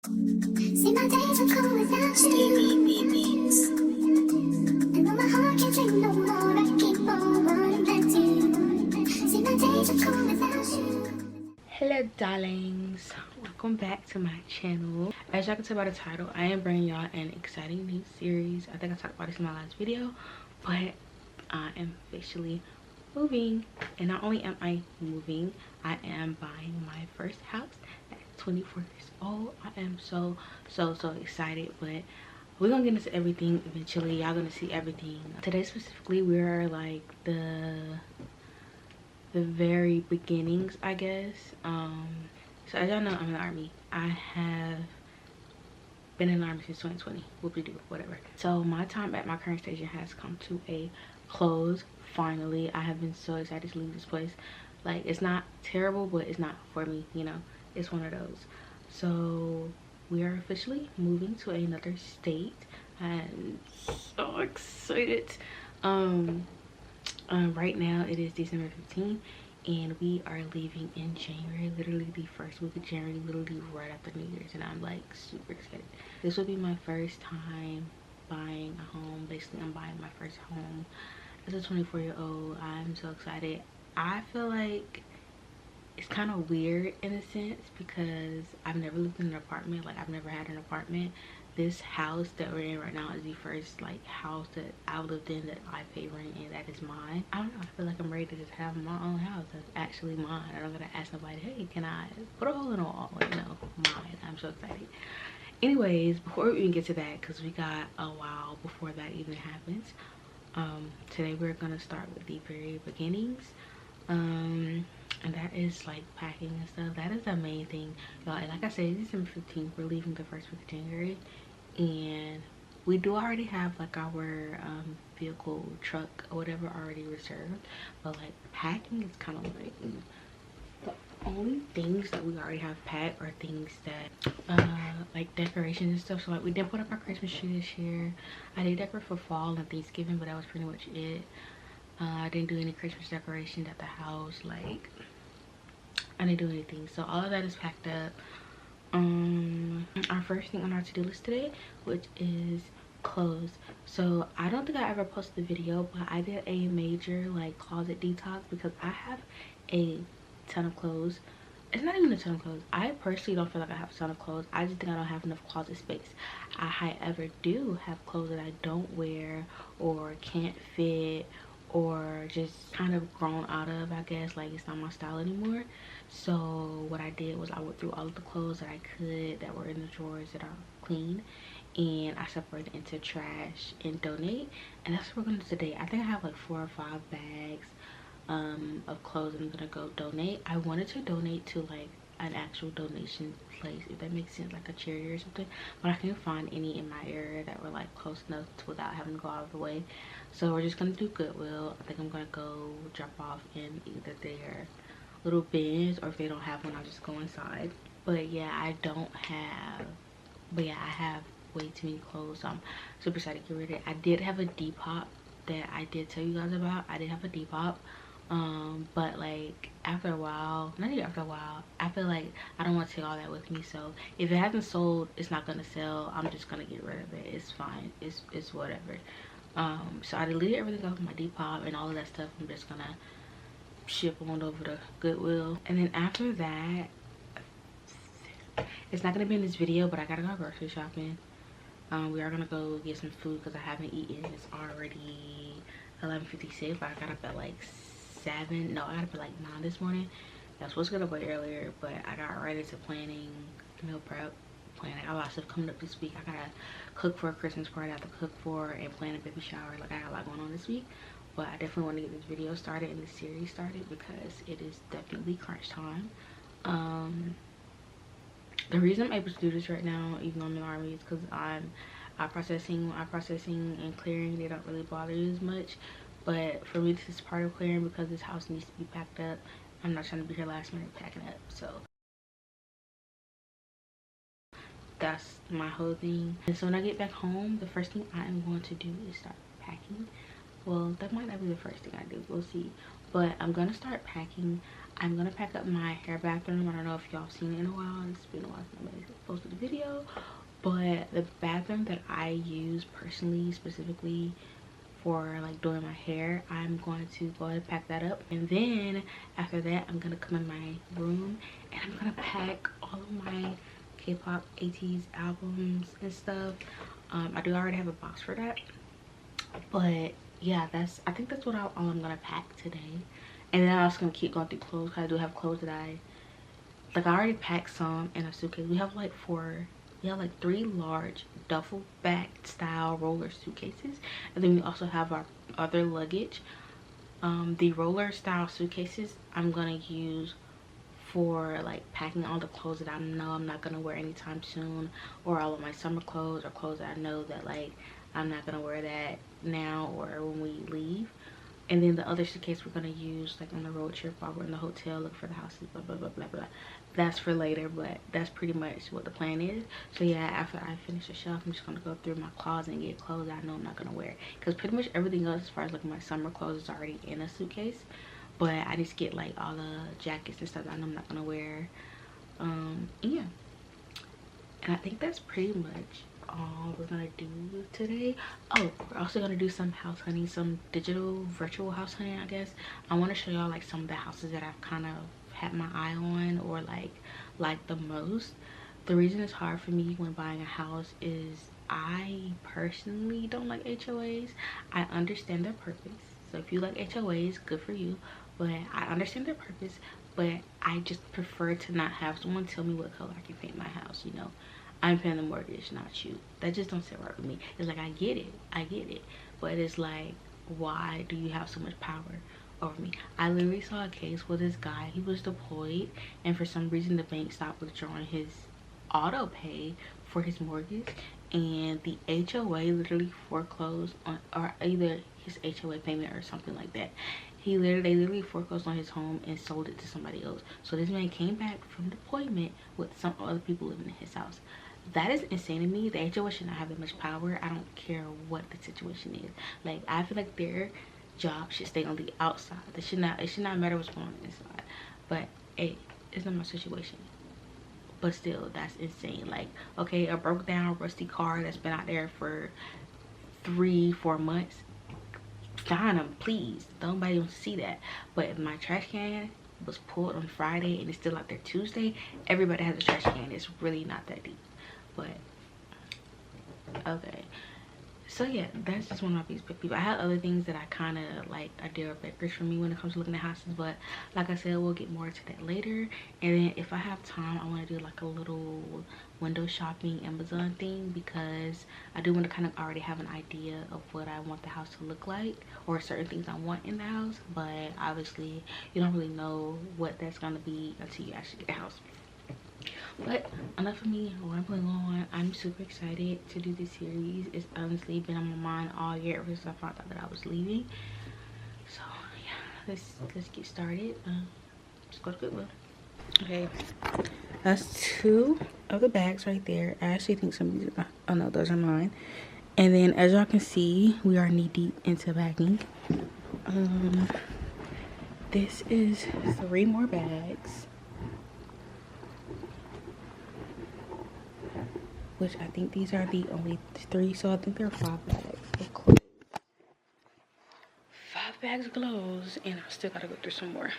See my days are cold without you. And though my heart can't take no more, I keep on running back to you. See my days are cold without you. Hello darlings, welcome back to my channel. As y'all can tell by the title, I am bringing y'all an exciting new series. I think I talked about this in my last video, but I am officially moving. And not only am I moving, I am buying my first house at 24 years old. I am so excited, but we're gonna get into everything eventually. Y'all gonna see everything. Today specifically, we're like the very beginnings, I guess. So as y'all know, I'm in the army. I have been in the army since 2020. Whoop-de-doo, whatever. So my time at my current station has come to a close. Finally, I have been so excited to leave this place. Like, it's not terrible, but it's not for me, you know. It's one of those. So we are officially moving to another state. I'm so excited. Right now it is December 15th and we are leaving in January, literally the first week of January, literally right after New Year's, and I'm like super excited. This will be my first time buying a home. Basically, I'm buying my first home as a 24-year-old. I'm so excited. I feel like it's kind of weird in a sense because I've never lived in an apartment. Like, I've never had an apartment. This house that we're in right now is the first like house that I've lived in that I pay rent and that is mine. I don't know, I feel like I'm ready to just have my own house that's actually mine. I don't gotta ask nobody, hey, can I put a hole in the wall? You know, mine. I'm so excited. Anyways, before we even get to that, because we got a while before that even happens, today we're gonna start with the very beginnings. And that is like packing and stuff. That is the main thing, y'all. And like I said, it's December 15th. We're leaving the first week of January, and we do already have like our vehicle, truck or whatever already reserved, but like packing is kind of like the only things that we already have packed are things that like decorations and stuff. So like, we didn't put up our Christmas tree this year. I did decorate for fall and Thanksgiving, but that was pretty much it. I didn't do any Christmas decorations at the house. Like, I didn't do anything. So all of that is packed up. Our first thing on our to-do list today, which is clothes. So I don't think I ever posted a video, but I did a major like closet detox because I have a ton of clothes. It's not even a ton of clothes. I personally don't feel like I have a ton of clothes. I just think I don't have enough closet space. I, however, do have clothes that I don't wear or can't fit or just kind of grown out of, I guess. Like, it's not my style anymore. So what I did was I went through all of the clothes that I could that were in the drawers that are clean, and I separated into trash and donate. And that's what we're gonna do today. I think I have like 4 or 5 bags of clothes I'm gonna go donate. I wanted to donate to like an actual donation place, if that makes sense, like a charity or something, but I couldn't find any in my area that were like close enough to without having to go out of the way. So we're just gonna do Goodwill. I think I'm gonna go drop off in either their little bins, or if they don't have one, I'll just go inside. But yeah, I have way too many clothes, so I'm super excited to get rid of it. I did have a Depop that I did tell you guys about. I did have a Depop, but like after a while, not even after a while, I feel like I don't want to take all that with me. So if it hasn't sold, it's not gonna sell. I'm just gonna get rid of it. It's fine. It's whatever. So I deleted everything off my Depop and all of that stuff. I'm just gonna ship on over to Goodwill. And then after that, it's not gonna be in this video, but I gotta go grocery shopping. We are gonna go get some food because I haven't eaten. It's already 11:56. I got up at like 7. No, I got up at like 9 this morning. I was supposed to get up way earlier, but I got right into planning meal prep. I got a lot of stuff coming up this week. I gotta cook for a Christmas party. I have to cook for and plan a baby shower. Like, I got a lot going on this week, but I definitely want to get this video started and this series started because it is definitely crunch time. The reason I'm able to do this right now, even though I'm in the army, is because I'm processing and clearing. They don't really bother you as much, but for me, this is part of clearing because this house needs to be packed up. I'm not trying to be here last minute packing up, so that's my whole thing. And so when I get back home, the first thing I am going to do is start packing. Well, that might not be the first thing I do, we'll see, but I'm gonna start packing. I'm gonna pack up my hair bathroom. I don't know if y'all seen it in a while. It's been a while since I posted a video, but the bathroom that I use personally, specifically for like doing my hair, I'm going to go ahead and pack that up, and then after that I'm gonna come in my room and I'm gonna pack all of my K-pop ATEEZ albums and stuff. I do already have a box for that, but yeah, I think that's all I'm gonna pack today. And then I'm also gonna keep going through clothes, because I do have clothes that I already packed some in a suitcase. We have like 3 large duffel bag style roller suitcases, and then we also have our other luggage. The roller style suitcases I'm gonna use for like packing all the clothes that I know I'm not gonna wear anytime soon, or all of my summer clothes, or clothes that I know that like I'm not gonna wear that now or when we leave. And then the other suitcase we're gonna use like on the road trip while we're in the hotel, look for the houses, blah blah blah blah blah. That's for later, but that's pretty much what the plan is. So yeah, after I finish the shelf, I'm just gonna go through my closet and get clothes I know I'm not gonna wear, because pretty much everything else as far as like my summer clothes is already in a suitcase. But I need to get like all the jackets and stuff that I know I'm not gonna wear. Yeah, and I think that's pretty much all we're gonna do today. Oh, we're also gonna do some house hunting, some digital virtual house hunting, I guess. I want to show y'all like some of the houses that I've kind of had my eye on, or like the most. The reason it's hard for me when buying a house is I personally don't like HOAs. I understand their purpose, so if you like HOAs, good for you, but I understand their purpose, but I just prefer to not have someone tell me what color I can paint my house. You know, I'm paying the mortgage, not you. That just don't sit right with me. It's like, I get it, but it's like, why do you have so much power over me? I literally saw a case with this guy. He was deployed, and for some reason the bank stopped withdrawing his auto pay for his mortgage, and the HOA literally foreclosed on, or either his HOA payment or something like that. They literally foreclosed on his home and sold it to somebody else. So this man came back from deployment with some other people living in his house. That is insane to me. The HOA should not have that much power. I don't care what the situation is. Like, I feel like their job should stay on the outside. It should not matter what's going on inside. But hey, it's not my situation. But still, that's insane. Like, okay, a broke down rusty car that's been out there for 3-4 months, find them, please. Nobody wants to see that. But if my trash can was pulled on Friday and it's still out there Tuesday, everybody has a trash can. It's really not that deep. But okay, so yeah, that's just one of my biggest pet peeves. I have other things that I kind of like are deal breakers for me when it comes to looking at houses, but like I said, we'll get more to that later. And then if I have time, I want to do like a little window shopping Amazon thing, because I do want to kind of already have an idea of what I want the house to look like, or certain things I want in the house. But obviously you don't really know what that's going to be until you actually get the house. But enough of me rambling on. I'm super excited to do this series. It's honestly been on my mind all year ever since I found out that I was leaving. So yeah, let's get started. Just go to Goodwill. Okay, that's 2 of the bags right there. I actually think some of these are, oh no, those are mine. And then as y'all can see, we are knee deep into bagging. This is 3 more bags, which I think these are the only 3, so I think there are 5 bags of clothes. 5 bags of clothes, and I still gotta go through some more.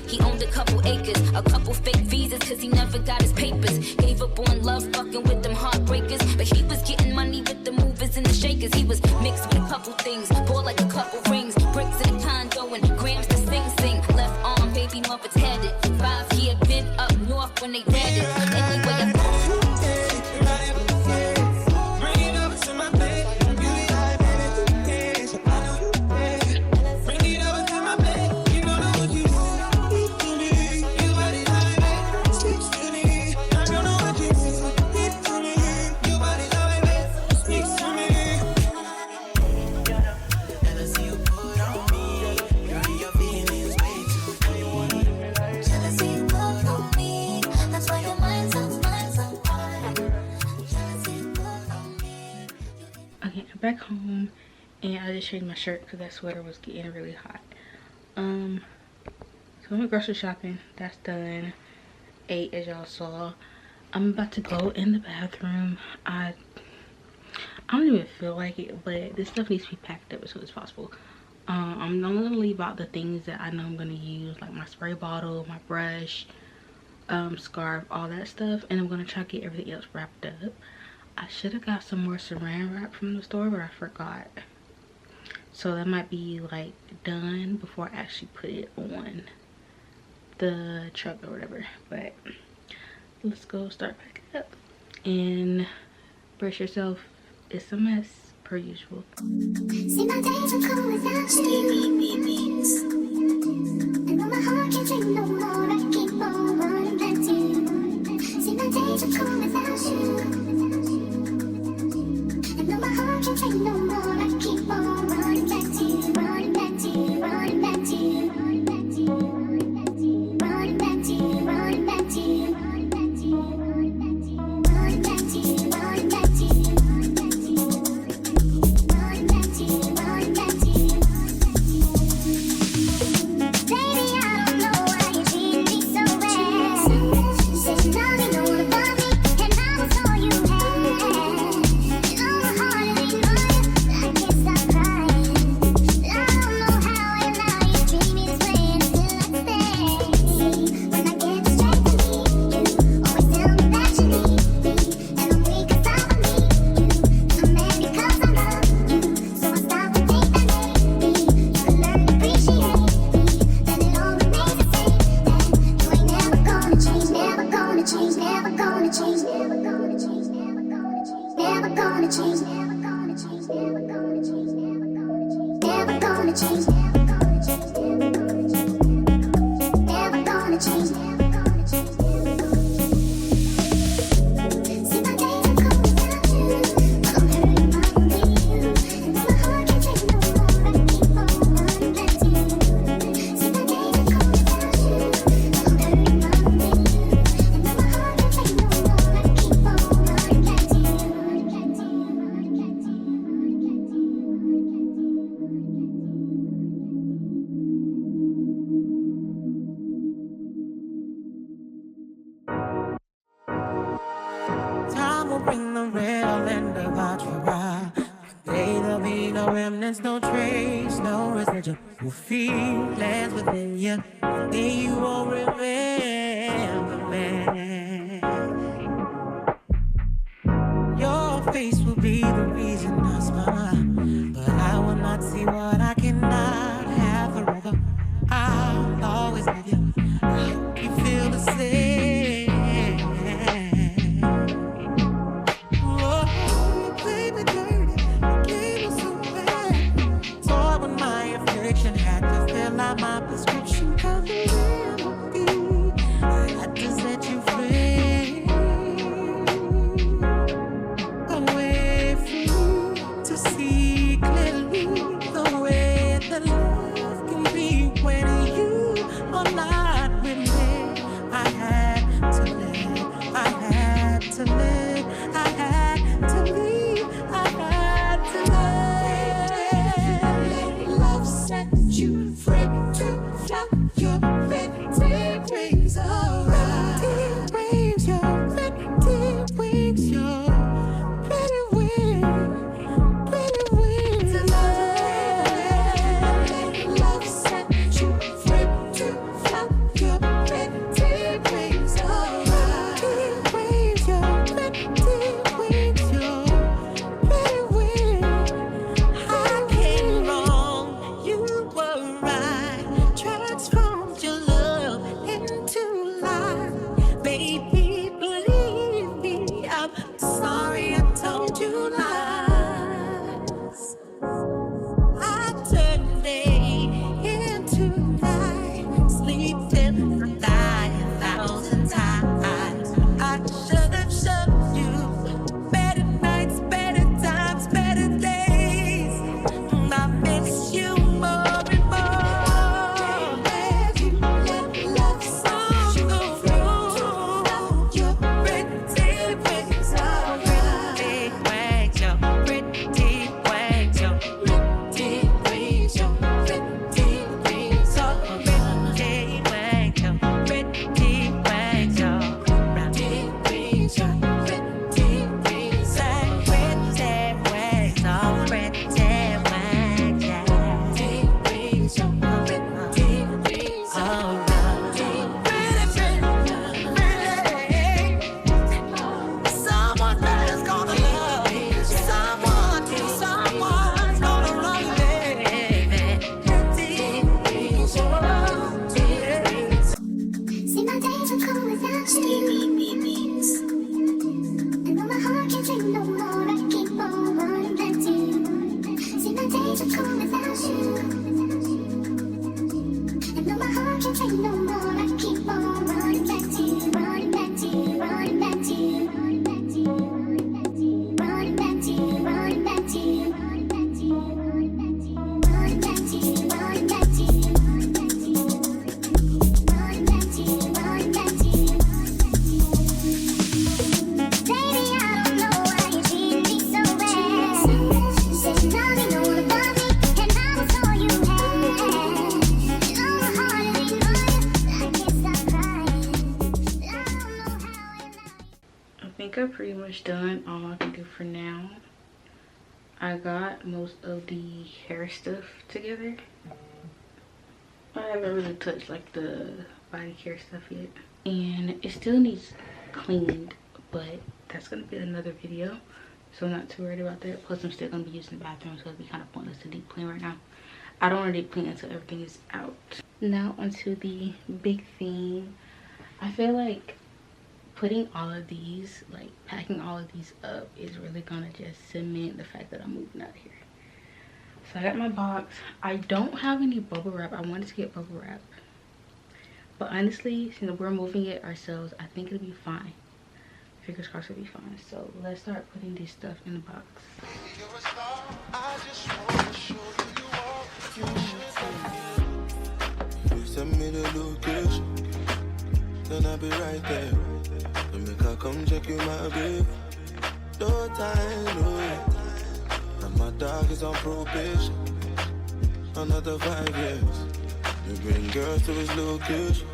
He owned a couple acres, a couple fake visas, cause he never got his papers. Gave up on love, fucking with them heartbreakers. But he was getting money with the movers and the shakers. He was mixed with a couple things, bought like a couple rings, bricks in a condo and grams to sing. Left arm, baby mother's headed. 5-year been up north when they landed. Anyway, I bring it over to my bed. back home and I just changed my shirt because that sweater was getting really hot. So I went grocery shopping. That's done. Ate, as y'all saw. I'm about to go in the bathroom. I don't even feel like it, but this stuff needs to be packed up as soon as possible. I'm only gonna leave out the things that I know I'm gonna use, like my spray bottle, my brush, scarf, all that stuff, and I'm gonna try to get everything else wrapped up. I should have got some more saran wrap from the store, but I forgot. So that might be like done before I actually put it on the truck or whatever. But let's go start packing up and brace yourself. It's a mess per usual. See, my days are cold without you. And though my heart can't take no more, I keep on running back to you. See, my days are cold without you. And though my heart can't take no more, I keep on running back to you, running back to you, running back to you, running back to you, running back to you, running back to you, running back to you, running back to you, running back to you, running back to you. Time will bring the real end about you out. There'll be no remnants, no trace, no residual feelings within you. Then you won't remember me. Your face will be the reason I smile, but I will not see what I cannot have forever. I'll always have you. I hope you feel the same. My prescription covered remedy. I had to set you free. think I'm pretty much done all I can do for now. I got most of the hair stuff together. I haven't really touched like the body care stuff yet, and it still needs cleaned, but that's gonna be another video, so I'm not too worried about that. Plus I'm still gonna be using the bathroom, so it'd be kind of pointless to deep clean right now. I don't want to deep clean until everything is out. Now onto the big thing. I feel like putting all of these, like packing all of these up, is really gonna just cement the fact that I'm moving out of here. So I got my box. I don't have any bubble wrap. I wanted to get bubble wrap, but honestly, since we're moving it ourselves, I think it'll be fine. Fingers crossed it'll be fine. So let's start putting this stuff in the box. Send me the location, then I'll be right there. To make her come check you, my babe. No time, no way. And my dog is on probation. Another 5 years. You bring girls to his location.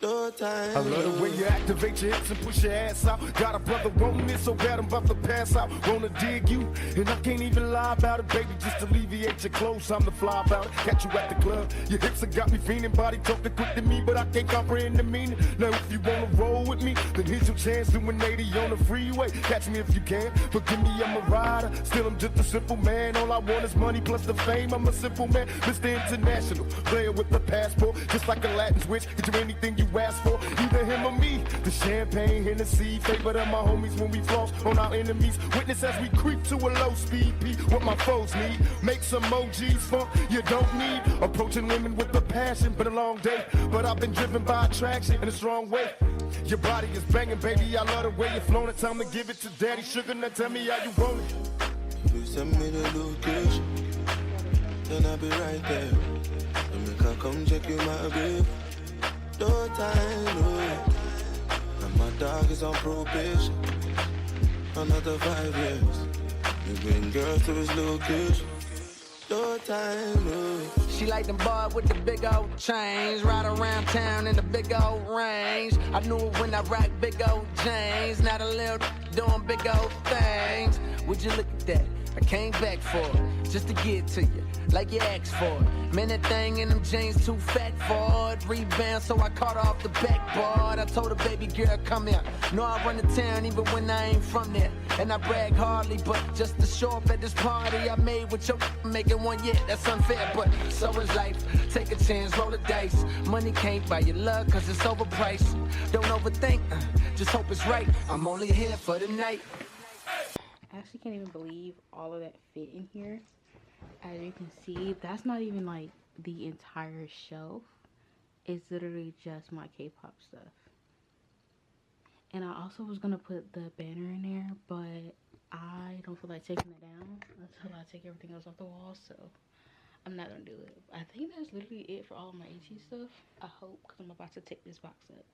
No time. I love the way you activate your hips and push your ass out. Got a brother wanting it so bad I'm about to pass out. Wanna dig you, and I can't even lie about it, baby. Just alleviate your clothes, I'm the fly about it. Catch you at the club, your hips have got me fiending. Body talking quick to me, but I can't comprehend the meaning. Now if you wanna roll with me, then here's your chance, doing 80 on the freeway. Catch me if you can, forgive me, I'm a rider. Still I'm just a simple man, all I want is money plus the fame. I'm a simple man, Mr. International, player with the passport. Just like a Latin switch, get you anything you ask for, either him or me. The champagne, Hennessy, favorite of my homies when we floss on our enemies. Witness as we creep to a low speed beat. What my foes need, make some emojis funk you don't need. Approaching women with a passion, been a long day, but I've been driven by attraction in a strong way. Your body is banging, baby, I love the way you're flowing. Time to give it to daddy sugar, now tell me how you want it. You send me the location, then I'll be right there. To make her come check you, my babe. No time, no way. And my dog is on probation. Another 5 years. You bring girls to his location. No time, no way. She like them boys with the big old chains. Ride around town in the big old range. I knew it when I rock big old chains. Not a little doing big old things. Would you look at that? I came back for it, just to get to you, like you asked for it. Man, that thing in them jeans too fat for it. Rebound, so I caught her off the backboard. I told her, baby girl, come here. Know I run the town even when I ain't from there. And I brag hardly, but just to show up at this party I made with your making one, yeah, that's unfair. But so is life, take a chance, roll the dice. Money can't buy your love, cause it's overpriced. Don't overthink, just hope it's right. I'm only here for the night. I actually can't even believe all of that fit in here. As you can see, that's not even like the entire shelf. It's literally just my K-pop stuff. And I also was gonna put the banner in there, but I don't feel like taking it down until I take everything else off the wall, so I'm not gonna do it. I think that's literally it for all of my AT stuff. I hope, because I'm about to take this box up.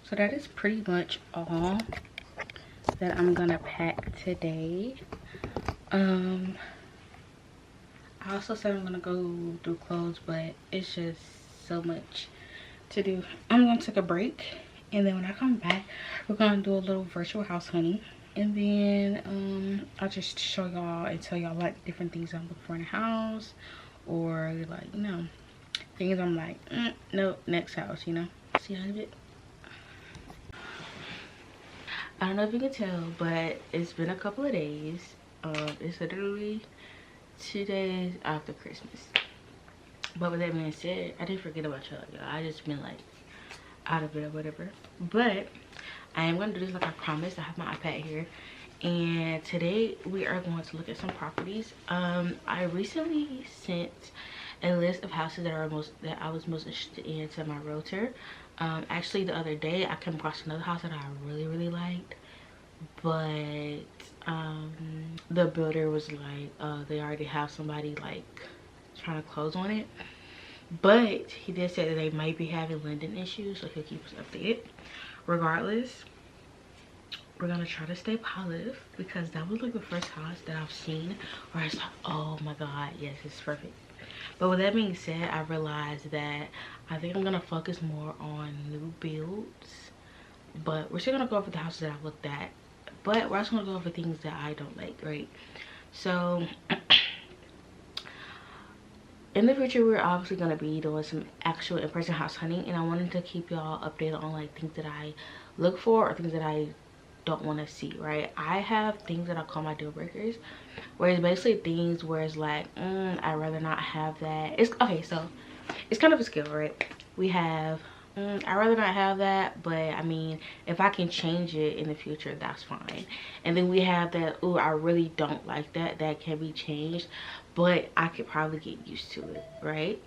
So that is pretty much all that I'm gonna pack today. I also said I'm gonna go do clothes, but it's just so much to do. I'm gonna take a break, and then when I come back, we're gonna do a little virtual house hunting, and then I'll just show y'all and tell y'all like different things I'm looking for in a house, or like, you know, things I'm like, nope, next house, you know. See how it. I don't know if you can tell, but it's been a couple of days. It's literally 2 days after Christmas. But with that being said, I didn't forget about y'all. I just been like, out of it or whatever. But I am gonna do this like I promised. I have my iPad here, and today we are going to look at some properties. I recently sent a list of houses that I was most interested in to my realtor. Actually the other day I came across another house that I really liked, but the builder was like they already have somebody like trying to close on it. But he did say that they might be having lending issues, so he'll keep us updated. Regardless, we're gonna try to stay positive, because that was like the first house that I've seen where it's like, oh my god, yes, it's perfect. But with that being said, I realized that I think I'm gonna focus more on new builds. But we're still gonna go over the houses that I've looked at, but we're also gonna go over things that I don't like, right? So in the future, we're obviously going to be doing some actual in-person house hunting, and I wanted to keep y'all updated on like things that I look for or things that I don't want to see, right? I have things that I call my deal breakers, where it's basically things where it's like, I'd rather not have that. It's okay, so it's kind of a skill, right? We have I'd rather not have that, but I mean, if I can change it in the future, that's fine. And then we have that, ooh, I really don't like that. That can be changed, but I could probably get used to it, right?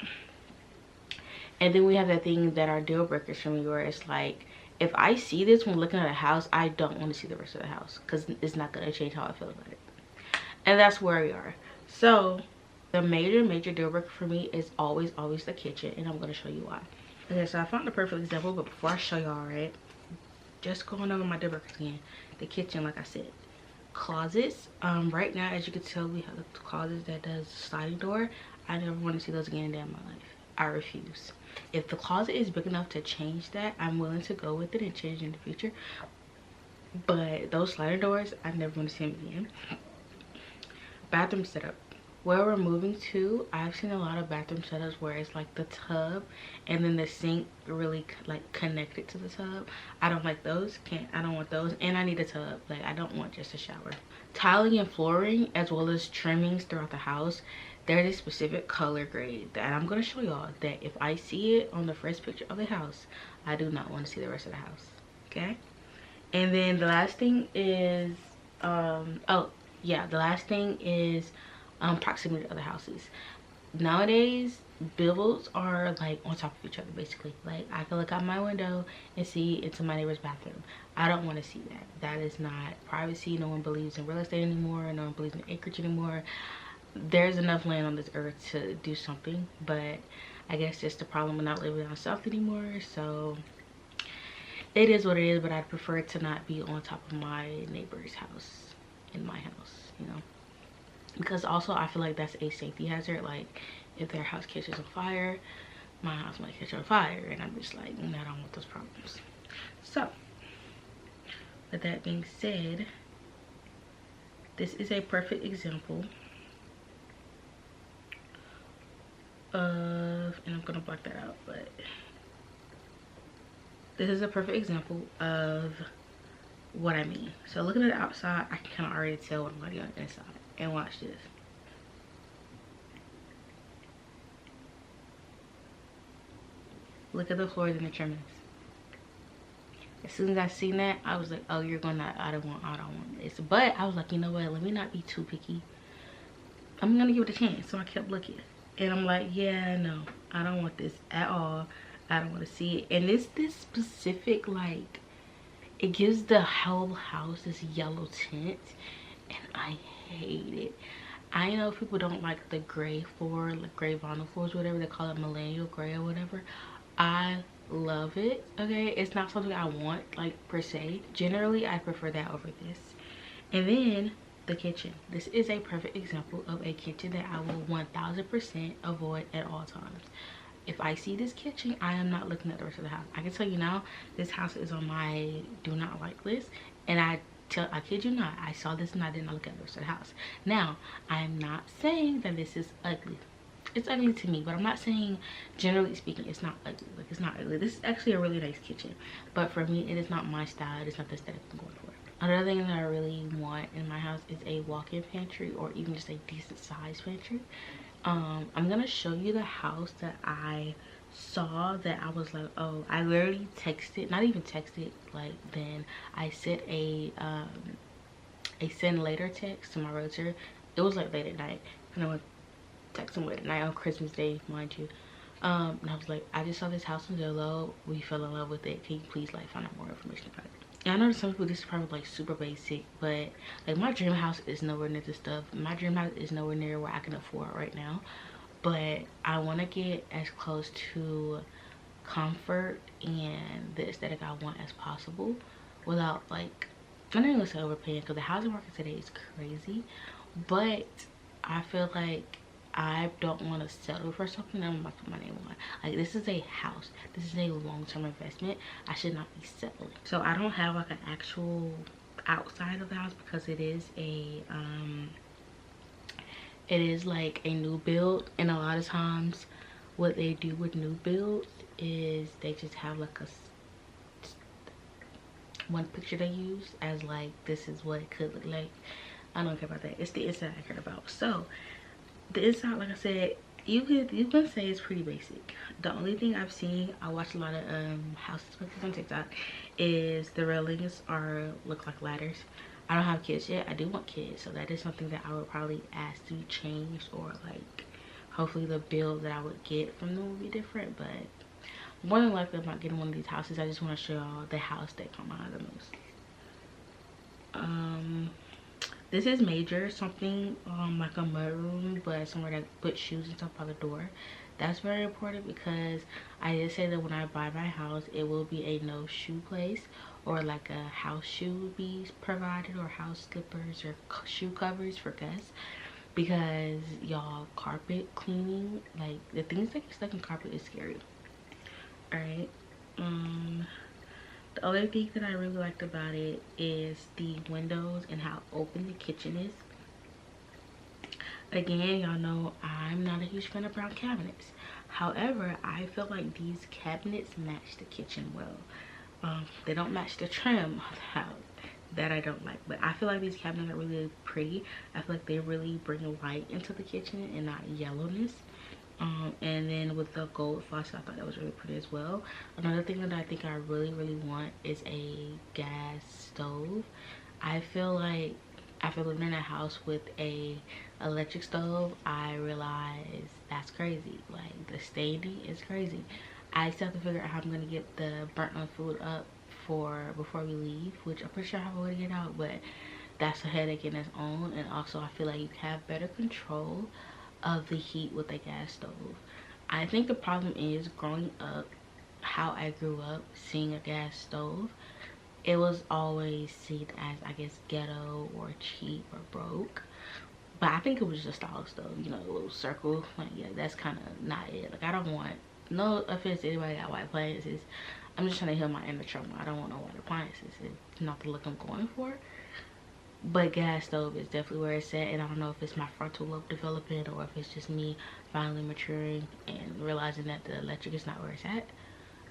And then we have that thing that are deal breakers for me, where it's like, if I see this when looking at a house, I don't want to see the rest of the house, because it's not going to change how I feel about it. And that's where we are. So the major deal breaker for me is always the kitchen, and I'm going to show you why. Okay, so I found the perfect example, but before I show y'all, right, just going over my deal breakers again. The kitchen, like I said. Closets, right now, as you can tell, we have closets that does sliding door. I never want to see those again in my life. I refuse. If the closet is big enough to change that, I'm willing to go with it and change in the future. But those slider doors, I never want to see them again. Bathroom setup. Where we're moving to, I've seen a lot of bathroom setups where it's like the tub and then the sink really like connected to the tub. I don't like those. I don't want those. And I need a tub. Like, I don't want just a shower. Tiling and flooring, as well as trimmings throughout the house, there's a specific color grade that I'm going to show y'all, that if I see it on the first picture of the house, I do not want to see the rest of the house. Okay? And then the last thing is the last thing is proximity to other houses. Nowadays, builds are like on top of each other, basically. Like, I can look out my window and see into my neighbor's bathroom. I don't want to see that. That is not privacy. No one believes in real estate anymore. No one believes in acreage anymore. There's enough land on this earth to do something, but I guess just the problem of not living down south anymore. So it is what it is, but I'd prefer to not be on top of my neighbor's house in my house, you know, because also I feel like that's a safety hazard. Like, if their house catches on fire, my house might catch on fire, and I'm just like, I don't want those problems. So with that being said, this is a perfect example of, and I'm gonna black that out, but this is a perfect example of what I mean. So looking at the outside, I can kind of already tell what I'm gonna do on the inside. And watch this. Look at the floors and the trimmings. As soon as I seen that, I was like, oh, you're gonna, I don't want this. But I was like, you know what, let me not be too picky. I'm gonna give it a chance. So I kept looking, and I'm like, yeah, no, I don't want this at all. I don't want to see it. And it's this specific, like, it gives the whole house this yellow tint, and I hate it. I know people don't like the gray floor, like gray vinyl floors, whatever they call it, millennial gray or whatever. I love it. Okay, it's not something I want, like, per se. Generally, I prefer that over this. And then the kitchen. This is a perfect example of a kitchen that I will 1000% avoid at all times. If I see this kitchen, I am not looking at the rest of the house. I can tell you now, this house is on my do not like list, and I kid you not, I saw this and I did not look at the rest of the house. Now, I'm not saying that this is ugly. It's ugly to me, but I'm not saying, generally speaking, it's not ugly. Like, it's not ugly. This is actually a really nice kitchen, but for me, it is not my style. It is not the aesthetic I'm going for. Another thing that I really want in my house is a walk-in pantry, or even just a decent sized pantry. I'm gonna show you the house that I saw that, I was like, oh, I literally texted, not even texted, like, then I sent a send later text to my realtor. It was like late at night, and I went text him late at night on Christmas Day, mind you. And I was like, I just saw this house in Zillow. We fell in love with it. Can you please like find out more information about it? And I know to some people this is probably like super basic, but like my dream house is nowhere near this stuff. My dream house is nowhere near where I can afford right now. But I want to get as close to comfort and the aesthetic I want as possible without like, I'm not even gonna say overpaying, because the housing market today is crazy. But I feel like I don't want to settle for something that I'm about to put my name on. Like, this is a house. This is a long-term investment. I should not be settling. So I don't have like an actual outside of the house, because it is like a new build. And a lot of times what they do with new builds is they just have like one picture they use as like, this is what it could look like. I don't care about that. It's the inside I care about. So the inside, like I said, you can say it's pretty basic. The only thing I've seen, I watch a lot of house inspectors on TikTok, is the railings look like ladders. I don't have kids yet. I do want kids, so that is something that I would probably ask to be changed, or like hopefully the build that I would get from them would be different. But more than likely I'm not getting one of these houses. I just want to show y'all the house that caught my eye the most. This is major, something like a mud room, but somewhere to put shoes and stuff by the door. That's very important, because I did say that when I buy my house, it will be a no shoe place, or like a house shoe would be provided, or house slippers or shoe covers for guests. Because y'all, carpet cleaning, like the things that get stuck in carpet is scary. Alright, the other thing that I really liked about it is the windows and how open the kitchen is. Again, y'all know I'm not a huge fan of brown cabinets. However, I feel like these cabinets match the kitchen well. They don't match the trim of the house. That I don't like. But I feel like these cabinets are really pretty. I feel like they really bring light into the kitchen and not yellowness. And then with the gold faucet, I thought that was really pretty as well. Another thing that I think I really want is a gas stove. I feel like after living in a house with a electric stove, I realized that's crazy. Like, the staining is crazy. I still have to figure out how I'm gonna get the burnt on food up for before we leave, which I'm pretty sure I have a way to get out, but that's a headache in its own. And also I feel like you have better control of the heat with a gas stove. I think the problem is, growing up, how I grew up seeing a gas stove, it was always seen as, I guess, ghetto or cheap or broke. But I think it was just style stove, you know, a little circle. Like, yeah, that's kind of not it. Like, I don't want, no offense to anybody that got white appliances, I'm just trying to heal my inner trauma. I don't want no white appliances. It's not the look I'm going for. But gas stove is definitely where it's at. And I don't know if it's my frontal lobe developing, or if it's just me finally maturing and realizing that the electric is not where it's at.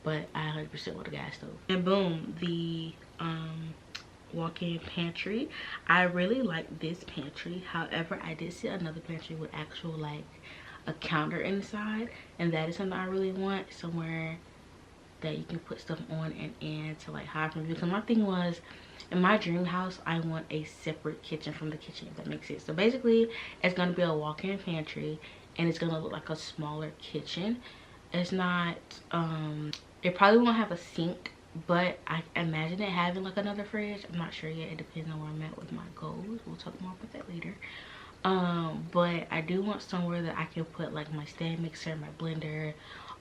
But I 100% want a gas stove. And boom, the walk-in pantry. I really like this pantry. However, I did see another pantry with actual like a counter inside, and that is something I really want, somewhere that you can put stuff on and in to like hide from you. Because my thing was, in my dream house, I want a separate kitchen from the kitchen, if that makes sense. So basically, it's gonna be a walk-in pantry, and it's gonna look like a smaller kitchen. It's not it probably won't have a sink, but I imagine it having like another fridge. I'm not sure yet. It depends on where I'm at with my goals. We'll talk more about that later. But I do want somewhere that I can put like my stand mixer, my blender,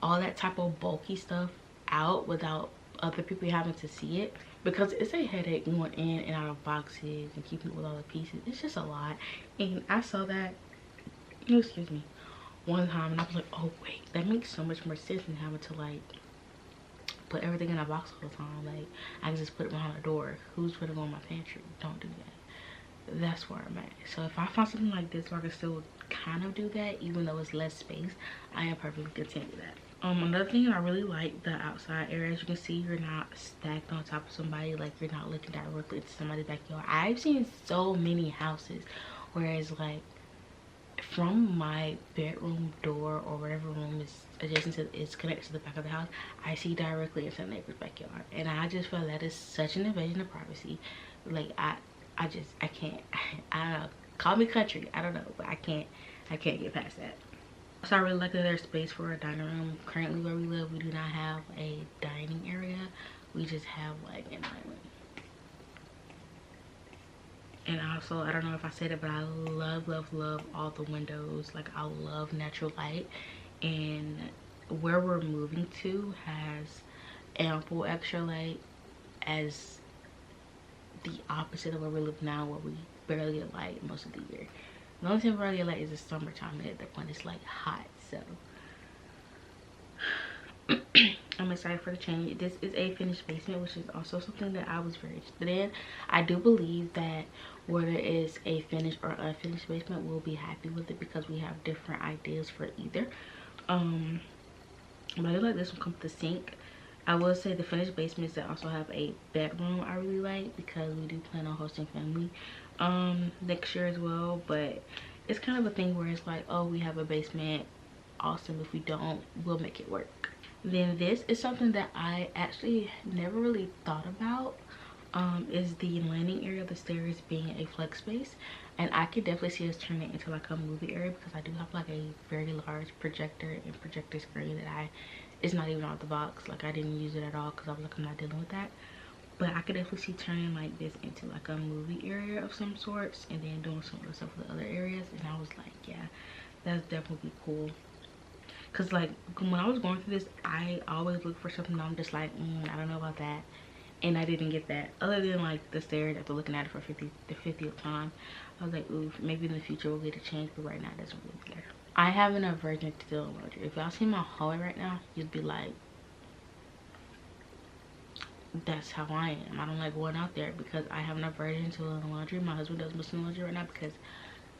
all that type of bulky stuff out without other people having to see it, because it's a headache going in and out of boxes and keeping it with all the pieces. It's just a lot. And I saw that, excuse me, one time, and I was like, oh wait, that makes so much more sense than having to like put everything in a box all the time. Like, I can just put it behind the door. Who's putting it on my pantry? Don't do that. That's where I'm at. So if I find something like this where I can still kind of do that, even though it's less space, I am perfectly content with that. Another thing I really like, the outside area. As you can see, you're not stacked on top of somebody. Like, you're not looking directly into somebody's backyard. I've seen so many houses whereas like from my bedroom door or whatever room is adjacent to, is connected to the back of the house, I see directly into the neighbor's backyard, and I just feel that is such an invasion of privacy. Like I can't. I don't know, call me country, I don't know, but I can't get past that. So I really like that there's space for a dining room. Currently where we live, we do not have a dining area, we just have like an island. And also, I don't know if I said it, but I love all the windows. Like I love natural light, and where we're moving to has ample extra light, as the opposite of where we live now, where we barely get light most of the year. The only time we barely get light is the summertime, and at that point it's like hot. So I'm excited for the change. This is a finished basement, which is also something that I was very interested in. I do believe that whether it's a finished or unfinished basement, we'll be happy with it because we have different ideas for either. But I do like this one comes with the sink. I will say the finished basements that also have a bedroom I really like, because we do plan on hosting family next year as well. But it's kind of a thing where it's like, oh, we have a basement, awesome. If we don't, we'll make it work. Then this is something that I actually never really thought about, is the landing area of the stairs being a flex space. And I could definitely see us turning it into like a movie area, because I do have like a very large projector and projector screen that it's not even out the box. Like I didn't use it at all because I was like, I'm not dealing with that. But I could definitely see turning like this into like a movie area of some sorts, and then doing some other stuff with the other areas. And I was like, yeah, that's definitely cool. Because like when I was going through this, I always look for something that I'm just like, I don't know about that. And I didn't get that. Other than like the stairs, after looking at it for the 50th time, I was like, ooh, maybe in the future we'll get a change, but right now it doesn't really matter. I have an aversion to doing laundry. If y'all see my hallway right now, you'd be like, that's how I am. I don't like going out there because I have an aversion to doing laundry. My husband does most of the laundry right now because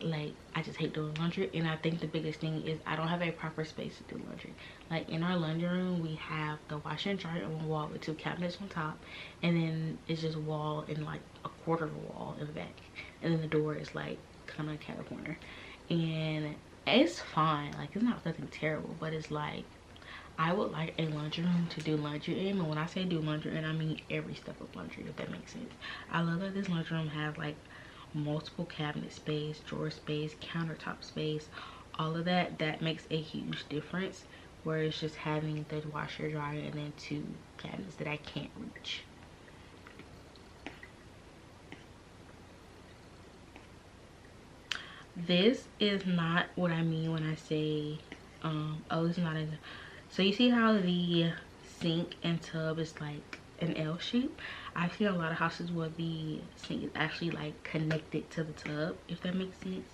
like I just hate doing laundry. And I think the biggest thing is I don't have a proper space to do laundry. Like in our laundry room, we have the washer and dryer on one wall with 2 cabinets on top, and then it's just wall and like a quarter of a wall in the back, and then the door is like kind of cat corner. And it's fine, like it's not nothing terrible, but it's like I would like a laundry room to do laundry in. And when I say do laundry in, I mean every step of laundry, if that makes sense. I love that this laundry room has like multiple cabinet space, drawer space, countertop space, all of that. That makes a huge difference, where it's just having the washer, dryer, and then 2 cabinets that I can't reach. This is not what I mean when I say oh, it's not a, so you see how the sink and tub is like an L shape? I've seen a lot of houses where the sink is actually like connected to the tub, if that makes sense.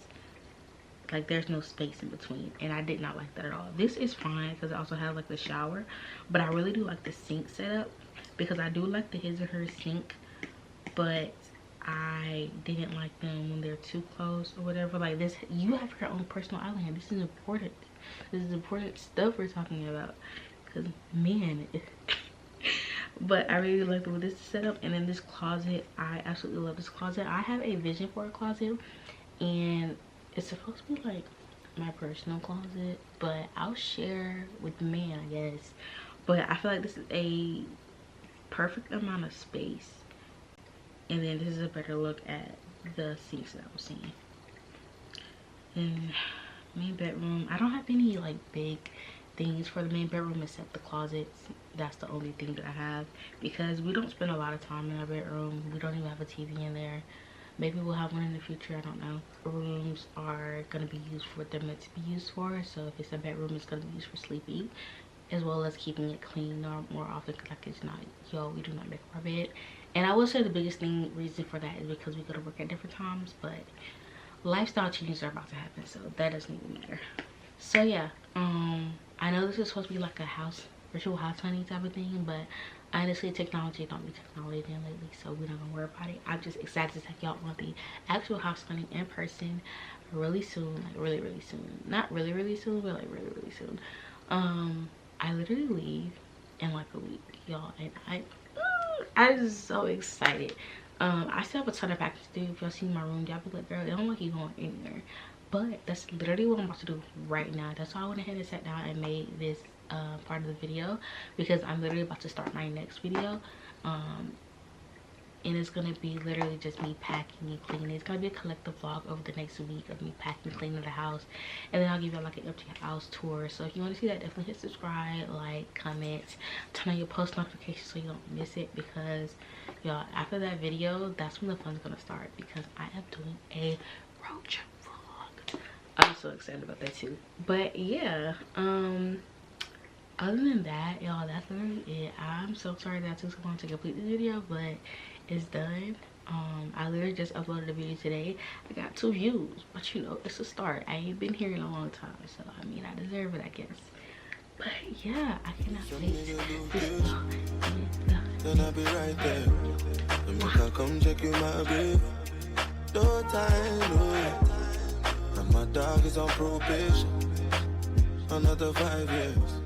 Like there's no space in between, and I did not like that at all. This is fine because I also have like the shower, but I really do like the sink setup, because I do like the his or her sink, but I didn't like them when they're too close or whatever. Like this, you have your own personal island. This is important. This is important stuff we're talking about, because man but I really like the way this is set up. And then this closet, I absolutely love this closet. I have a vision for a closet, and it's supposed to be like my personal closet, but I'll share with the man, I guess. But I feel like this is a perfect amount of space. And then this is a better look at the sinks that I was seeing. And main bedroom, I don't have any like big things for the main bedroom except the closets. That's the only thing that I have, because we don't spend a lot of time in our bedroom. We don't even have a TV in there. Maybe we'll have one in the future, I don't know. Rooms are going to be used for what they're meant to be used for. So if it's a bedroom, it's going to be used for sleeping, as well as keeping it clean more often, because like it's not, we do not make our bed. And I will say the biggest reason for that is because we go to work at different times, but lifestyle changes are about to happen, so that doesn't even matter. So yeah, I know this is supposed to be like a virtual house hunting type of thing, but honestly, technology don't be technology lately, so we're not gonna worry about it. I'm just excited to take y'all on the actual house hunting in person really soon, like really soon. Not really soon, but like really soon. I literally leave in like a week, y'all, and I'm just so excited. I still have a ton of packing to do. If y'all see my room, y'all be like, girl, it don't look like you going anywhere. But that's literally what I'm about to do right now. That's why I went ahead and sat down and made this part of the video, because I'm literally about to start my next video, and it's gonna be literally just me packing and cleaning. It's gonna be a collective vlog over the next week of me packing, cleaning the house, and then I'll give you like an empty house tour. So if you want to see that, definitely hit subscribe, like, comment, turn on your post notifications so you don't miss it, because y'all, after that video, that's when the fun's gonna start, because I am doing a road trip vlog. I'm so excited about that too. But yeah, other than that, y'all, that's literally it. I'm so sorry that I took so long to complete the video, but it's done. I literally just uploaded a video today. I got 2 views, but you know, it's a start. I ain't been here in a long time, so I mean, I deserve it, I guess. But yeah, I cannot wait. This vlog is done. Then I'll be right there. The make I come check you, my babe. No time, no. And my dog is on probation. Another 5 years.